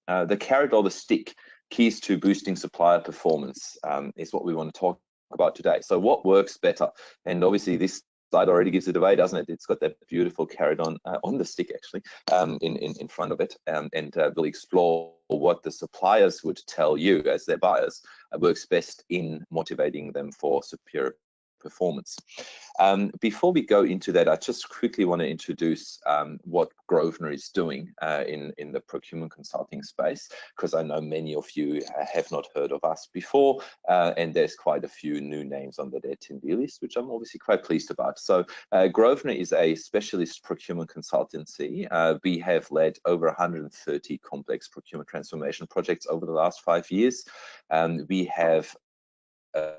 The carrot or the stick, keys to boosting supplier performance, is what we want to talk about today. So what works better? And obviously this slide already gives it away, doesn't it? It's got that beautiful carrot on the stick, actually, in front of it, and we'll explore what the suppliers would tell you as their buyers works best in motivating them for superior performance. Before we go into that, I just quickly want to introduce what Grosvenor is doing in the procurement consulting space, because I know many of you have not heard of us before, and there's quite a few new names on the attendee list, which I'm obviously quite pleased about. So Grosvenor is a specialist procurement consultancy. We have led over 130 complex procurement transformation projects over the last 5 years. We have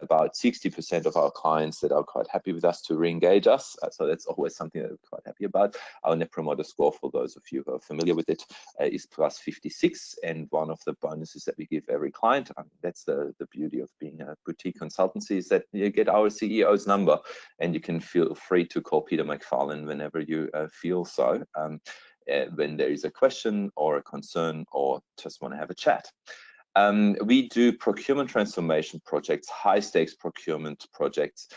about 60% of our clients that are quite happy with us to re-engage us. So that's always something that we're quite happy about. Our Net Promoter Score, for those of you who are familiar with it, is plus 56. And one of the bonuses that we give every client, that's the beauty of being a boutique consultancy, is that you get our CEO's number, and you can feel free to call Peter McFarlane whenever you feel so, when there is a question or a concern or just want to have a chat. We do procurement transformation projects, high stakes procurement projects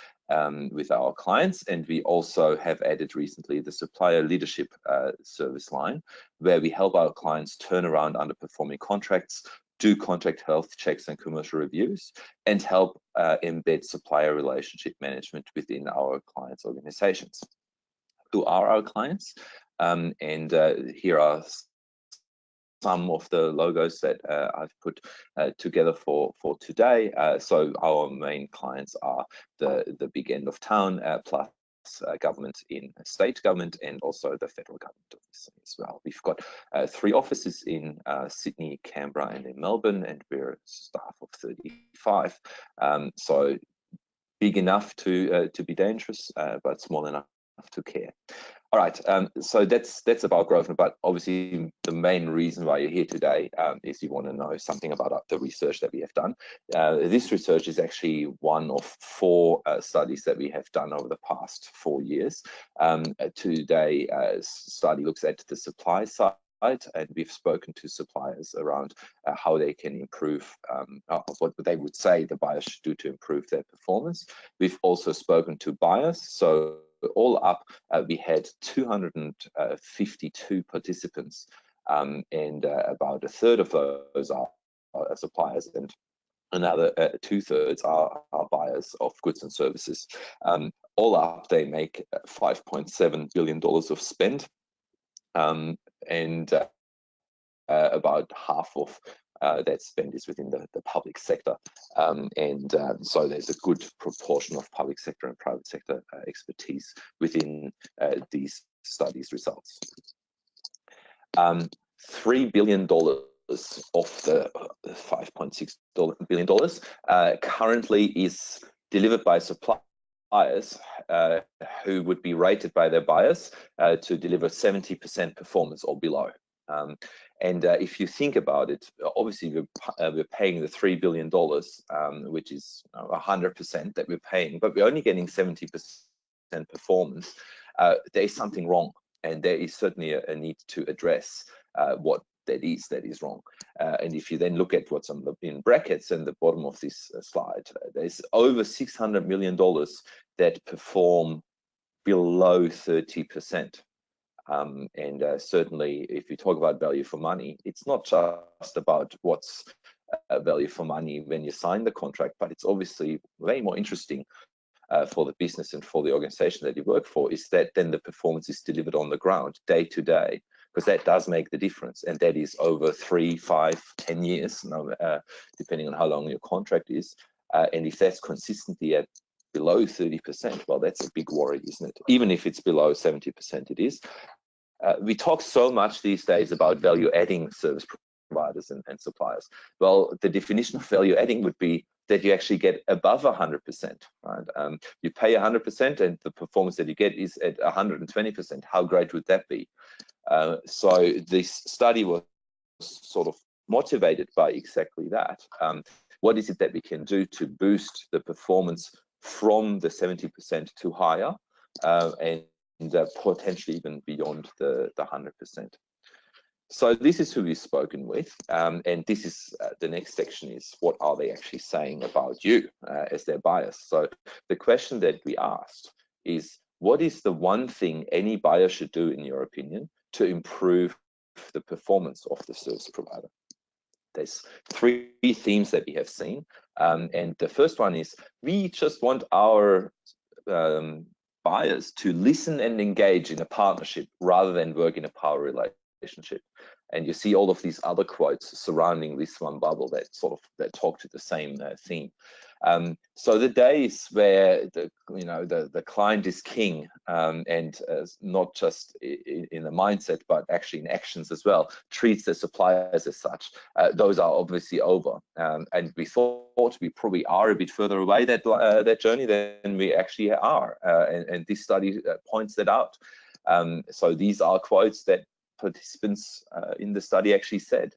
with our clients, and we also have added recently the Supplier Leadership service line, where we help our clients turn around underperforming contracts, do contract health checks and commercial reviews, and help embed supplier relationship management within our clients' organizations. Who are our clients? Here are some of the logos that I've put together for today. So our main clients are the big end of town, plus government in state government, and also the federal government as well. We've got 3 offices in Sydney, Canberra, and in Melbourne, and we're a staff of 35. So big enough to be dangerous, but small enough to care. All right, so that's about Grosvenor, but obviously the main reason why you're here today is you want to know something about the research that we have done. This research is actually one of 4 studies that we have done over the past 4 years. Today, study looks at the supply side, and we've spoken to suppliers around how they can improve, what they would say the buyers should do to improve their performance. We've also spoken to buyers, so all up, we had 252 participants, and about a third of those are suppliers, and another 2/3 are buyers of goods and services. All up, they make $5.7 billion of spend, and about half of that spend is within the public sector, so there's a good proportion of public sector and private sector expertise within these studies results. $3 billion of the $5.6 billion currently is delivered by suppliers who would be rated by their buyers to deliver 70% performance or below. And if you think about it, obviously we're paying the $3 billion, which is 100% that we're paying, but we're only getting 70% performance. There is something wrong, and there is certainly a need to address what that is wrong. And if you then look at what's in brackets in the bottom of this slide, there's over $600 million that perform below 30%. And certainly, if you talk about value for money, it's not just about what's value for money when you sign the contract, but it's obviously way more interesting for the business and for the organization that you work for, is that then the performance is delivered on the ground day to day, because that does make the difference, and that is over 3, 5, 10 years, depending on how long your contract is. And if that's consistently at below 30%, well, that's a big worry, isn't it? Even if it's below 70%, it is. We talk so much these days about value-adding service providers and suppliers. Well, the definition of value-adding would be that you actually get above 100%, right? You pay 100%, and the performance that you get is at 120%. How great would that be? So this study was sort of motivated by exactly that. What is it that we can do to boost the performance from the 70% to higher, and potentially even beyond the 100%? So this is who we've spoken with, and this is the next section is what are they actually saying about you as their buyers. So the question that we asked is, what is the one thing any buyer should do, in your opinion, to improve the performance of the service provider? There's three themes that we have seen, and the first one is we just want our buyers to listen and engage in a partnership rather than work in a power relationship. And you see all of these other quotes surrounding this one bubble that talk to the same theme. So the days where the client is king, and not just in the mindset but actually in actions as well, treats their suppliers as such, those are obviously over. And we thought we probably are a bit further away that journey than we actually are, and this study points that out. So these are quotes that participants in the study actually said.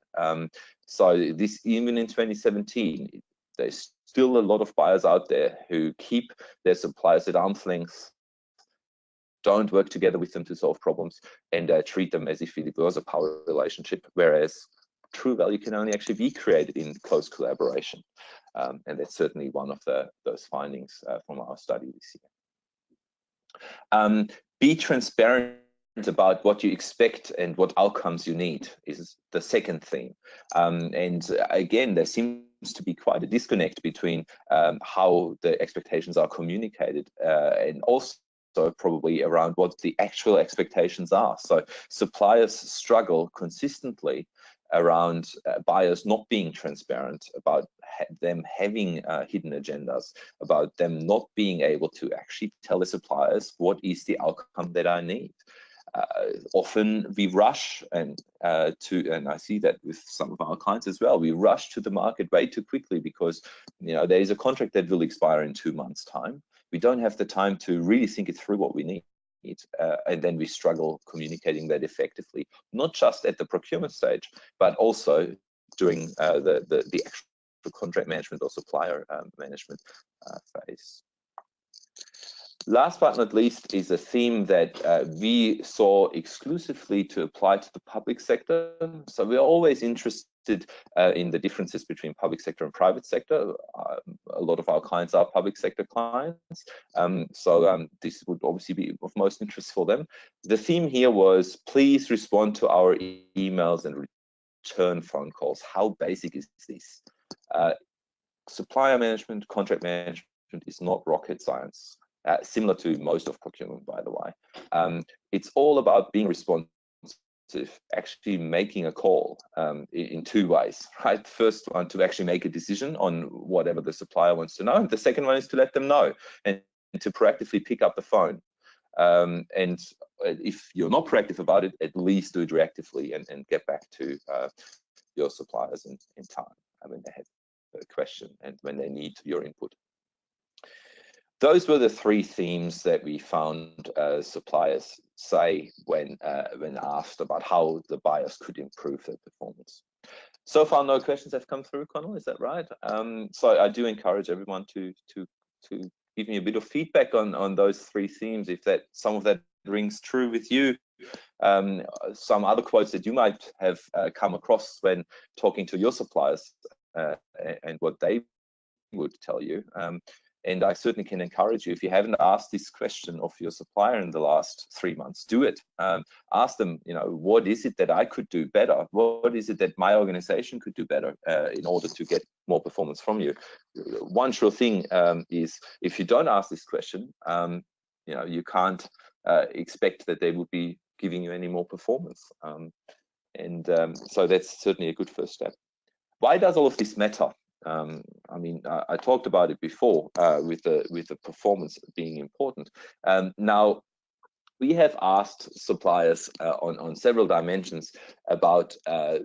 So this, even in 2017, there's still a lot of buyers out there who keep their suppliers at arm's length, don't work together with them to solve problems, and treat them as if it was a power relationship, whereas true value can only actually be created in close collaboration. And that's certainly one of those findings from our study this year. Be transparent about what you expect and what outcomes you need is the second theme. And again, there seems to be quite a disconnect between how the expectations are communicated and also probably around what the actual expectations are. So suppliers struggle consistently around buyers not being transparent, about them having hidden agendas, about them not being able to actually tell the suppliers what is the outcome that I need. Often we rush and I see that with some of our clients as well, we rush to the market way too quickly because there is a contract that will expire in 2 months' time. We don't have the time to really think it through what we need. And then we struggle communicating that effectively, not just at the procurement stage, but also during the actual contract management or supplier management phase. Last but not least is a theme that we saw exclusively to apply to the public sector. So we're always interested in the differences between public sector and private sector. A lot of our clients are public sector clients. So this would obviously be of most interest for them. The theme here was, please respond to our emails and return phone calls. How basic is this? Supplier management, contract management is not rocket science. Similar to most of procurement, by the way. It's all about being responsive, actually making a call in 2 ways, right? First one, to actually make a decision on whatever the supplier wants to know. And the second one is to let them know and to proactively pick up the phone. And if you're not proactive about it, at least do it reactively and get back to your suppliers in time when they have a question and when they need your input. Those were the 3 themes that we found suppliers say when asked about how the buyers could improve their performance. So far, no questions have come through, Connell, is that right? So I do encourage everyone to give me a bit of feedback on those 3 themes, if some of that rings true with you. Some other quotes that you might have come across when talking to your suppliers and what they would tell you. And I certainly can encourage you, if you haven't asked this question of your supplier in the last 3 months, do it. Ask them, what is it that I could do better? What is it that my organization could do better in order to get more performance from you? One sure thing is, if you don't ask this question, you can't expect that they would be giving you any more performance. So that's certainly a good first step. Why does all of this matter? I mean, I talked about it before with the performance being important. Now, we have asked suppliers on several dimensions about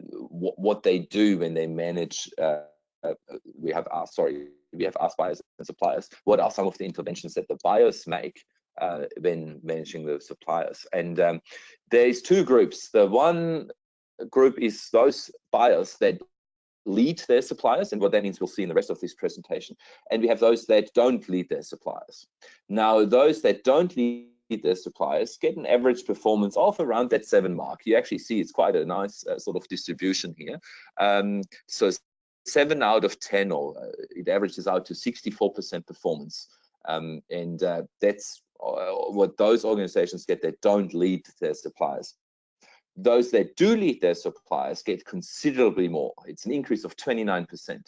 what they do when they manage. We have asked buyers and suppliers, what are some of the interventions that the buyers make when managing the suppliers? And there's 2 groups. The one group is those buyers that lead their suppliers, and what that means we'll see in the rest of this presentation. And we have those that don't lead their suppliers. Now, those that don't lead their suppliers get an average performance of around that 7 mark. You actually see it's quite a nice sort of distribution here. So 7 out of 10, or it averages out to 64% performance. That's what those organizations get that don't lead their suppliers. Those that do lead their suppliers get considerably more. It's an increase of 29%.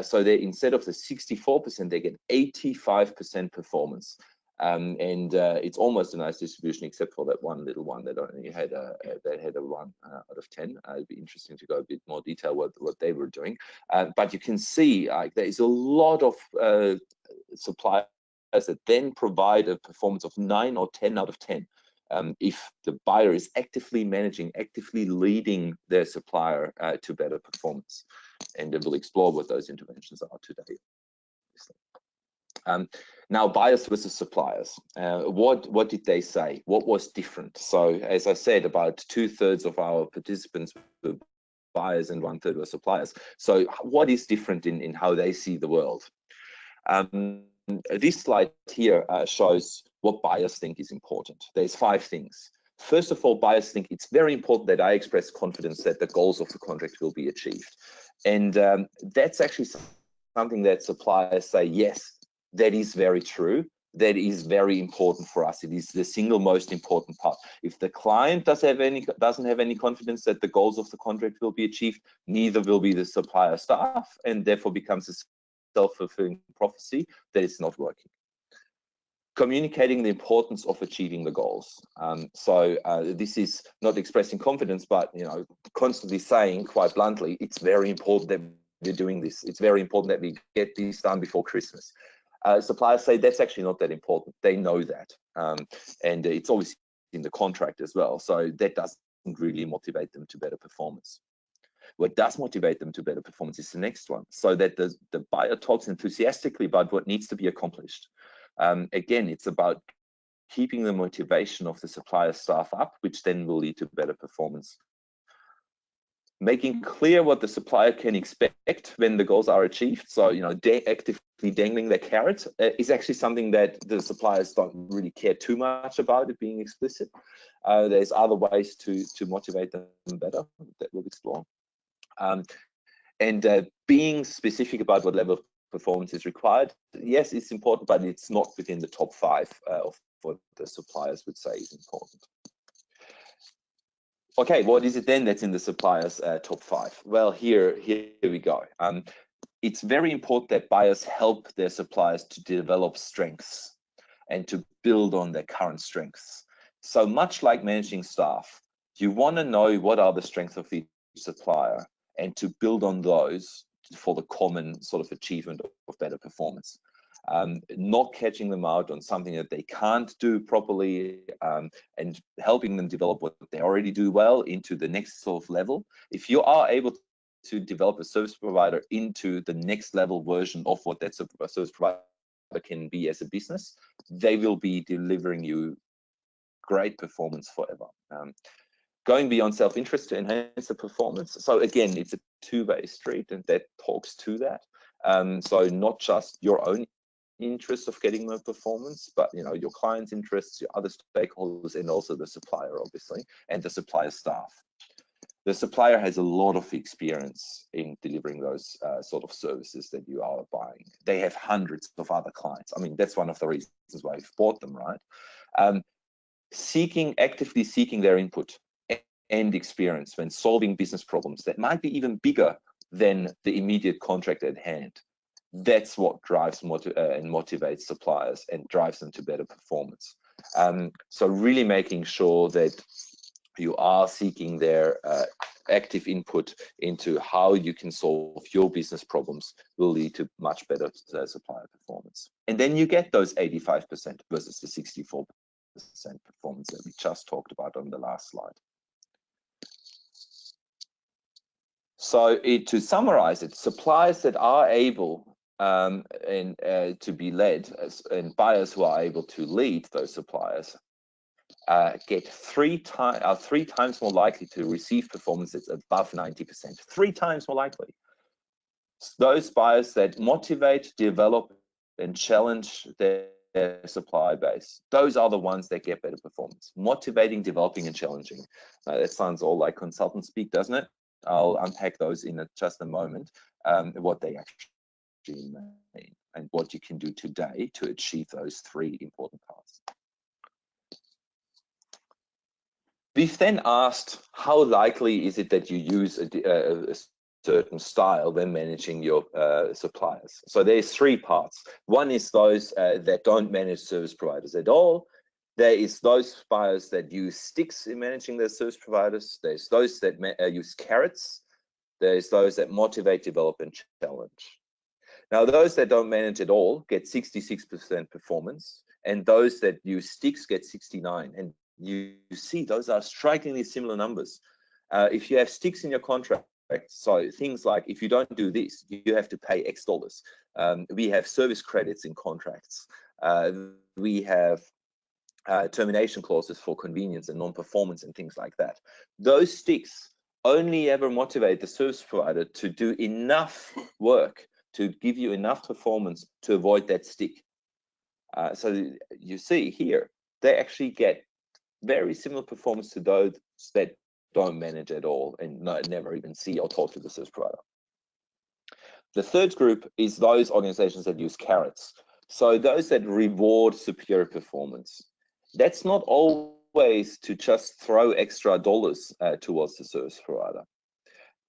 So they, instead of the 64%, they get 85% performance. It's almost a nice distribution, except for that one little one that only had a 1 out of 10. It'd be interesting to go a bit more detail what they were doing. But you can see there is a lot of suppliers that then provide a performance of 9 or 10 out of 10. If the buyer is actively managing, actively leading their supplier to better performance. And we'll explore what those interventions are today. Now, buyers versus suppliers. What did they say? What was different? So, as I said, about 2/3 of our participants were buyers and 1/3 were suppliers. So, what is different in how they see the world? This slide here shows what buyers think is important. There's 5 things. First of all, buyers think it's very important that I express confidence that the goals of the contract will be achieved. And that's actually something that suppliers say, yes, that is very true. That is very important for us. It is the single most important part. If the client doesn't have any confidence that the goals of the contract will be achieved, neither will be the supplier staff, and therefore becomes a self-fulfilling prophecy that it's not working. Communicating the importance of achieving the goals. This is not expressing confidence, but constantly saying quite bluntly, it's very important that we're doing this. It's very important that we get this done before Christmas. Suppliers say that's actually not that important. They know that, and it's always in the contract as well. So that doesn't really motivate them to better performance. What does motivate them to better performance is the next one, so that the buyer talks enthusiastically about what needs to be accomplished. Again, it's about keeping the motivation of the supplier staff up, which then will lead to better performance. Making clear what the supplier can expect when the goals are achieved. So, actively dangling the carrot is actually something that the suppliers don't really care too much about it being explicit. There's other ways to motivate them better that we'll explore. Being specific about what level of performance is required, yes, it's important, but it's not within the top 5 of what the suppliers would say is important. Okay, what is it then that's in the suppliers' top 5? Well, here we go. It's very important that buyers help their suppliers to develop strengths and to build on their current strengths. So much like managing staff, you want to know what are the strengths of each supplier and to build on those for the common sort of achievement of better performance. Not catching them out on something that they can't do properly, and helping them develop what they already do well into the next sort of level. If you are able to develop a service provider into the next level version of what that service provider can be as a business, they will be delivering you great performance forever. Going beyond self-interest to enhance the performance. So again, it's a two-way street, and that talks to that. So not just your own interest of getting the performance, but your client's interests, your other stakeholders, and also the supplier, obviously, and the supplier staff. The supplier has a lot of experience in delivering those sort of services that you are buying. They have hundreds of other clients. I mean, that's one of the reasons why you've bought them, right? Actively seeking their input and experience when solving business problems that might be even bigger than the immediate contract at hand. That's what drives and motivates suppliers and drives them to better performance. So really making sure that you are seeking their active input into how you can solve your business problems will lead to much better supplier performance. And then you get those 85% versus the 64% performance that we just talked about on the last slide. So to summarize it, suppliers that are able to be led and buyers who are able to lead those suppliers get are 3 times more likely to receive performance that's above 90%. 3 times more likely. Those buyers that motivate, develop, and challenge their their supply base. Those are the ones that get better performance. Motivating, developing, and challenging. That sounds all like consultant speak, doesn't it? I'll unpack those in just a moment, what they actually mean and what you can do today to achieve those three important parts. We've then asked, how likely is it that you use a certain style when managing your suppliers? So there's three parts. One is those that don't manage service providers at all. There is those suppliers that use sticks in managing their service providers. There's those that use carrots. There's those that motivate, develop, and challenge. Now, those that don't manage at all get 66% performance, and those that use sticks get 69%. And you see those are strikingly similar numbers. If you have sticks in your contract, so things like if you don't do this, you have to pay X dollars. We have service credits in contracts. We have termination clauses for convenience and non-performance and things like that. Those sticks only ever motivate the service provider to do enough work to give you enough performance to avoid that stick. So you see here, they actually get very similar performance to those that don't manage at all and never even see or talk to the service provider. The third group is those organizations that use carrots. So those that reward superior performance. That's not always to just throw extra dollars towards the service provider.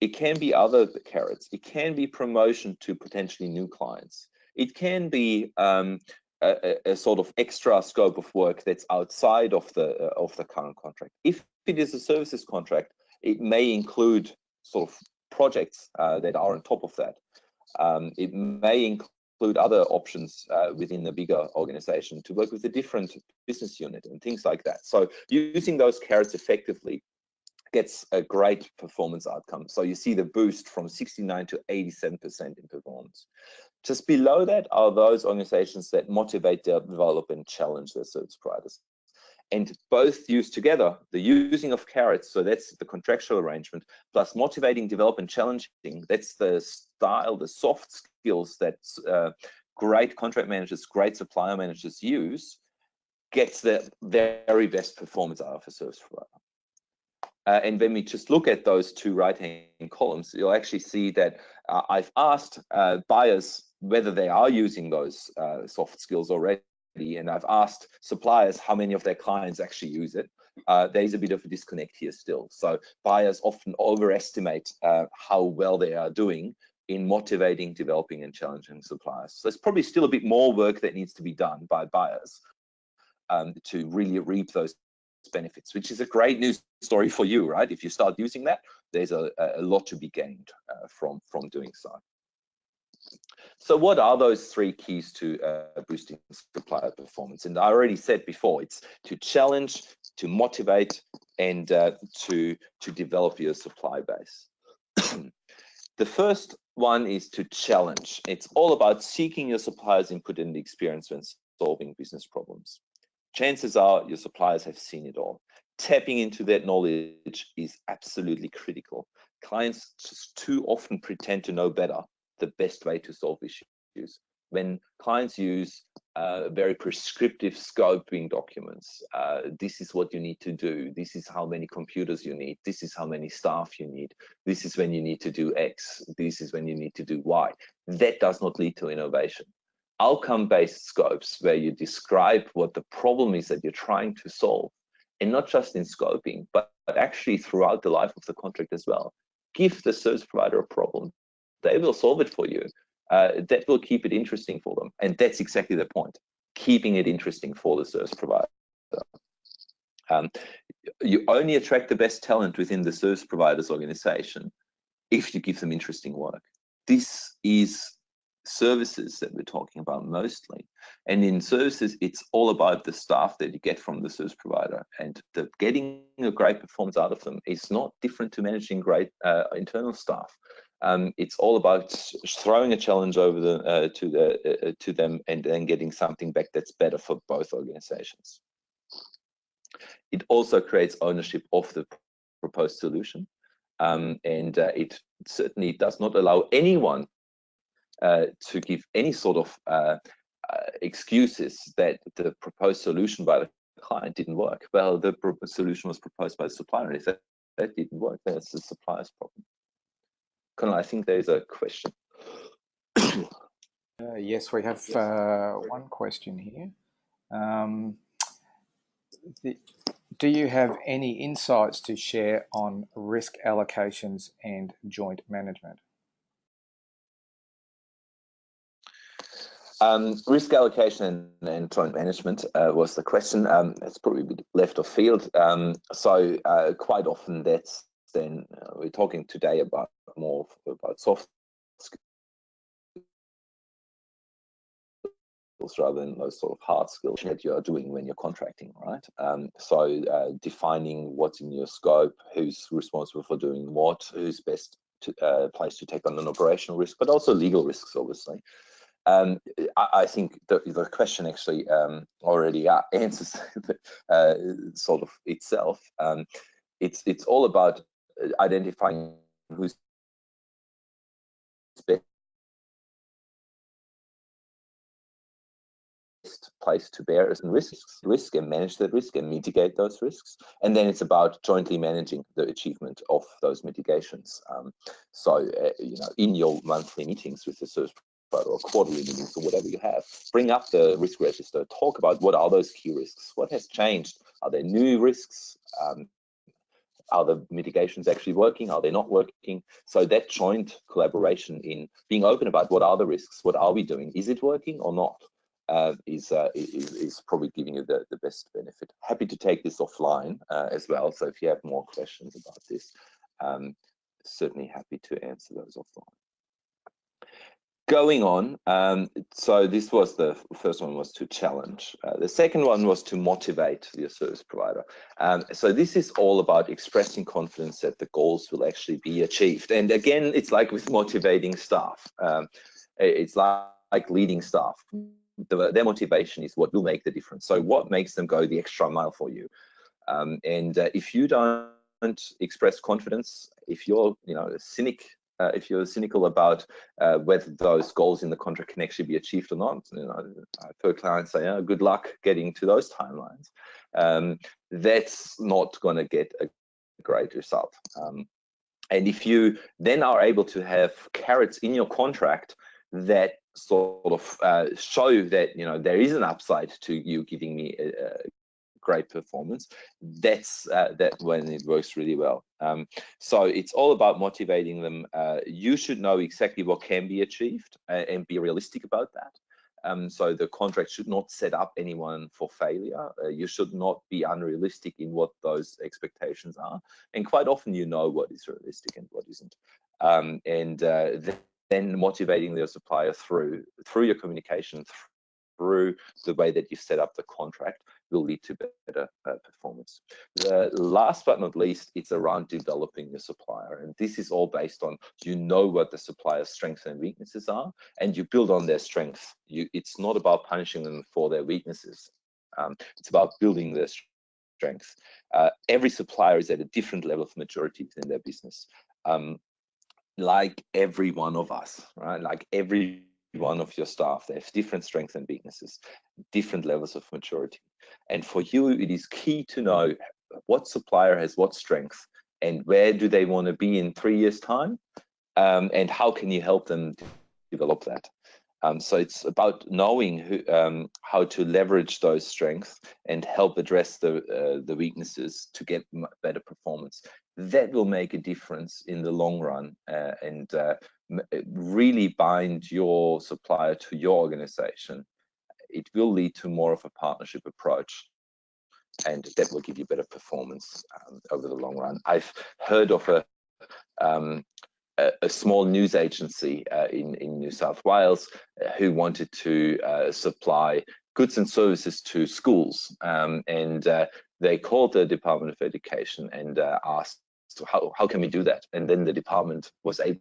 It can be other carrots. It can be promotion to potentially new clients. It can be a sort of extra scope of work that's outside of the current contract. If it is a services contract, it may include sort of projects that are on top of that. It may include other options within the bigger organization to work with a different business unit and things like that. So using those carrots effectively gets a great performance outcome. So you see the boost from 69 to 87% in performance. Just below that are those organizations that motivate, develop, and challenge their service providers. And both used together, the using of carrots, so that's the contractual arrangement, plus motivating, develop, and challenging, that's the style, the soft skills that great contract managers, great supplier managers use, gets the very best performance out of a service provider. And when we just look at those two right-hand columns, you'll actually see that I've asked buyers whether they are using those soft skills already, and I've asked suppliers how many of their clients actually use it. There's a bit of a disconnect here still. So buyers often overestimate how well they are doing in motivating, developing, and challenging suppliers. So there's probably still a bit more work that needs to be done by buyers to really reap those benefits, which is a great news story for you, right? If you start using that, there's a lot to be gained from doing so. So what are those three keys to boosting supplier performance? And I already said before, it's to challenge, to motivate, and to develop your supply base. The first one is to challenge. It's all about seeking your suppliers' input and experience when solving business problems. Chances are your suppliers have seen it all. Tapping into that knowledge is absolutely critical. Clients just too often pretend to know better the best way to solve issues. When clients use very prescriptive scoping documents, this is what you need to do, this is how many computers you need, this is how many staff you need, this is when you need to do X, this is when you need to do Y. That does not lead to innovation. Outcome-based scopes where you describe what the problem is that you're trying to solve, and not just in scoping, but actually throughout the life of the contract as well. Give the service provider a problem. They will solve it for you. That will keep it interesting for them. And that's exactly the point, keeping it interesting for the service provider. You only attract the best talent within the service provider's organization if you give them interesting work. This is services that we're talking about mostly, and in services it's all about the staff that you get from the service provider, and getting a great performance out of them is not different to managing great internal staff. It's all about throwing a challenge over to them and then getting something back that's better for both organizations. It also creates ownership of the proposed solution, and it certainly does not allow anyone to give any sort of excuses that the proposed solution by the client didn't work. Well, the solution was proposed by the supplier, and if that didn't work, then it's the supplier's problem. Colonel, I think there's a question. Yes, we have one question here. Do you have any insights to share on risk allocations and joint management? Risk allocation and joint management was the question. It's probably a bit left of field. So quite often that's then we're talking today about more about soft skills rather than those sort of hard skills that you are doing when you're contracting, right? So defining what's in your scope, who's responsible for doing what, who's best placed to take on an operational risk, but also legal risks, obviously. I think the question actually already answers sort of itself. It's all about identifying who's best place to bear risk and manage that risk and mitigate those risks. And then it's about jointly managing the achievement of those mitigations. So, you know, in your monthly meetings with the service provider or quarterly meetings or whatever you have, bring up the risk register, talk about what are those key risks, what has changed, are there new risks, are the mitigations actually working, are they not working? So that joint collaboration in being open about what are the risks, what are we doing, is it working or not? Is probably giving you the best benefit. Happy to take this offline as well. So if you have more questions about this, certainly happy to answer those offline. Going on, so this was the first one, was to challenge. The second one was to motivate your service provider. So this is all about expressing confidence that the goals will actually be achieved. And again, it's like with motivating staff. It's like leading staff. Their motivation is what will make the difference. So what makes them go the extra mile for you? If you don't express confidence, if you're, you know, a cynic, if you're cynical about whether those goals in the contract can actually be achieved or not, you know, I've heard clients say, oh, good luck getting to those timelines. That's not going to get a great result. And if you then are able to have carrots in your contract that sort of show that, you know, there is an upside to you giving me a great performance, that's that when it works really well. So it's all about motivating them. You should know exactly what can be achieved and be realistic about that. So the contract should not set up anyone for failure. You should not be unrealistic in what those expectations are. And quite often you know what is realistic and what isn't. Then motivating your supplier through your communication, through the way that you set up the contract, will lead to better performance. The last but not least, it's around developing your supplier. And this is all based on, you know what the supplier's strengths and weaknesses are, and you build on their strengths. It's not about punishing them for their weaknesses. It's about building their strengths. Every supplier is at a different level of maturity in their business. Like every one of us, right? Like every one of your staff, they have different strengths and weaknesses, different levels of maturity. And for you, it is key to know what supplier has what strength and where do they want to be in 3 years' time, and how can you help them develop that. So it's about knowing how to leverage those strengths and help address the weaknesses to get better performance. That will make a difference in the long run and really bind your supplier to your organization. It will lead to more of a partnership approach, and that will give you better performance over the long run. I've heard of a small news agency in New South Wales who wanted to supply goods and services to schools, and they called the Department of Education and asked, how can we do that? And then the department was able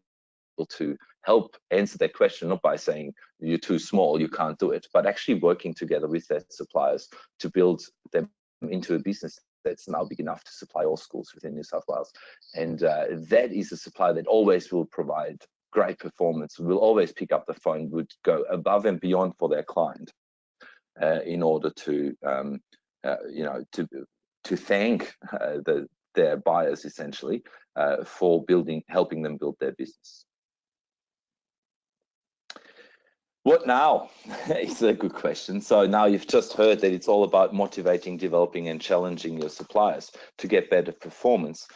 to help answer that question, not by saying you're too small, you can't do it, but actually working together with their suppliers to build them into a business that's now big enough to supply all schools within New South Wales. And that is a supplier that always will provide great performance will always pick up the phone, would go above and beyond for their client in order to you know, to thank their buyers essentially for helping them build their business. What now? It's a good question. So now you've just heard that it's all about motivating, developing, and challenging your suppliers to get better performance.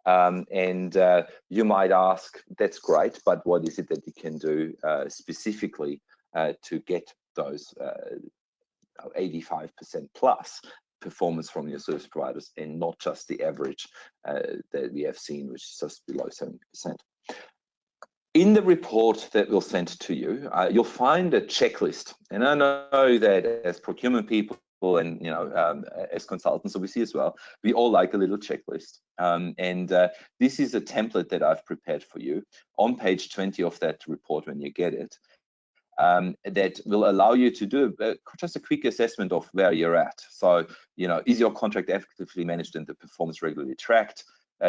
You might ask, that's great, but what is it that you can do specifically to get those 85% plus performance from your service providers, and not just the average that we have seen, which is just below 70%. In the report that we'll send to you, you'll find a checklist. And I know that as procurement people and, you know, as consultants, obviously as well, we all like a little checklist. This is a template that I've prepared for you on page 20 of that report when you get it. That will allow you to do just a quick assessment of where you're at. So, you know, is your contract effectively managed and the performance regularly tracked?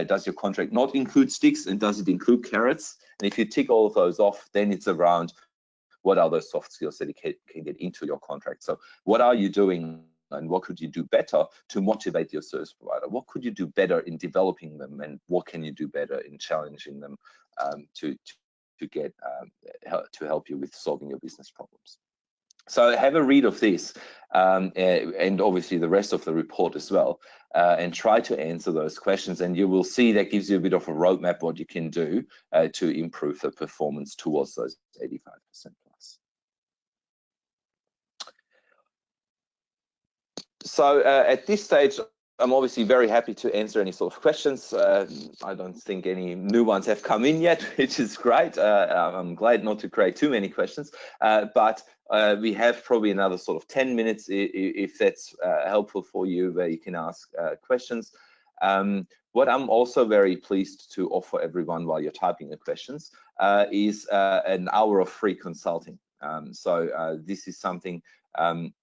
Does your contract not include sticks, and does it include carrots? And if you tick all of those off, then it's around what are those soft skills that you can get into your contract. So what are you doing, and what could you do better to motivate your service provider? What could you do better in developing them, and what can you do better in challenging them to help you with solving your business problems? So have a read of this and obviously the rest of the report as well, and try to answer those questions, and you will see that gives you a bit of a roadmap what you can do to improve the performance towards those 85% plus. So at this stage, I'm obviously very happy to answer any sort of questions. I don't think any new ones have come in yet, which is great. I'm glad not to create too many questions, but we have probably another sort of 10 minutes if that's helpful for you, where you can ask questions. What I'm also very pleased to offer everyone while you're typing the questions is an hour of free consulting. So this is something I'm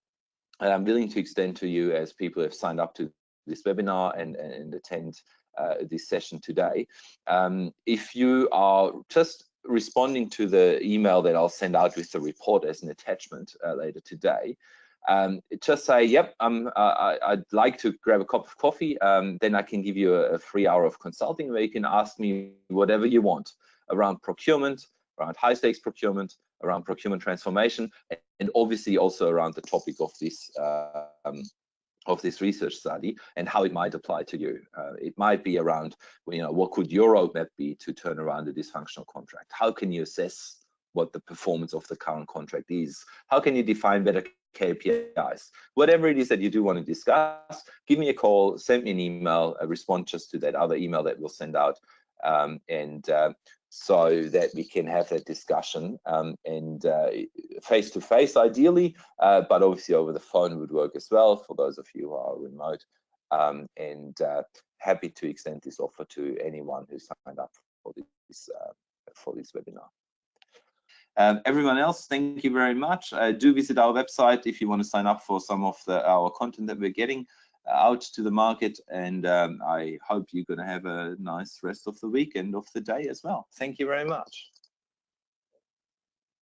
willing to extend to you as people have signed up to this webinar and attend this session today. If you are just responding to the email that I'll send out with the report as an attachment later today, just say, yep, I'd like to grab a cup of coffee, then I can give you a free hour of consulting where you can ask me whatever you want around procurement, around high stakes procurement, around procurement transformation, and obviously also around the topic of this research study and how it might apply to you. It might be around, you know, what could your roadmap be to turn around a dysfunctional contract? How can you assess what the performance of the current contract is? How can you define better KPIs? Whatever it is that you do want to discuss, give me a call, send me an email, respond just to that other email that we'll send out, so that we can have that discussion and face-to-face ideally, but obviously over the phone would work as well for those of you who are remote, and happy to extend this offer to anyone who signed up for this webinar. Everyone else, thank you very much. Do visit our website if you want to sign up for some of our content that we're getting out to the market, and I hope you're going to have a nice rest of the week and of the day as well. Thank you very much.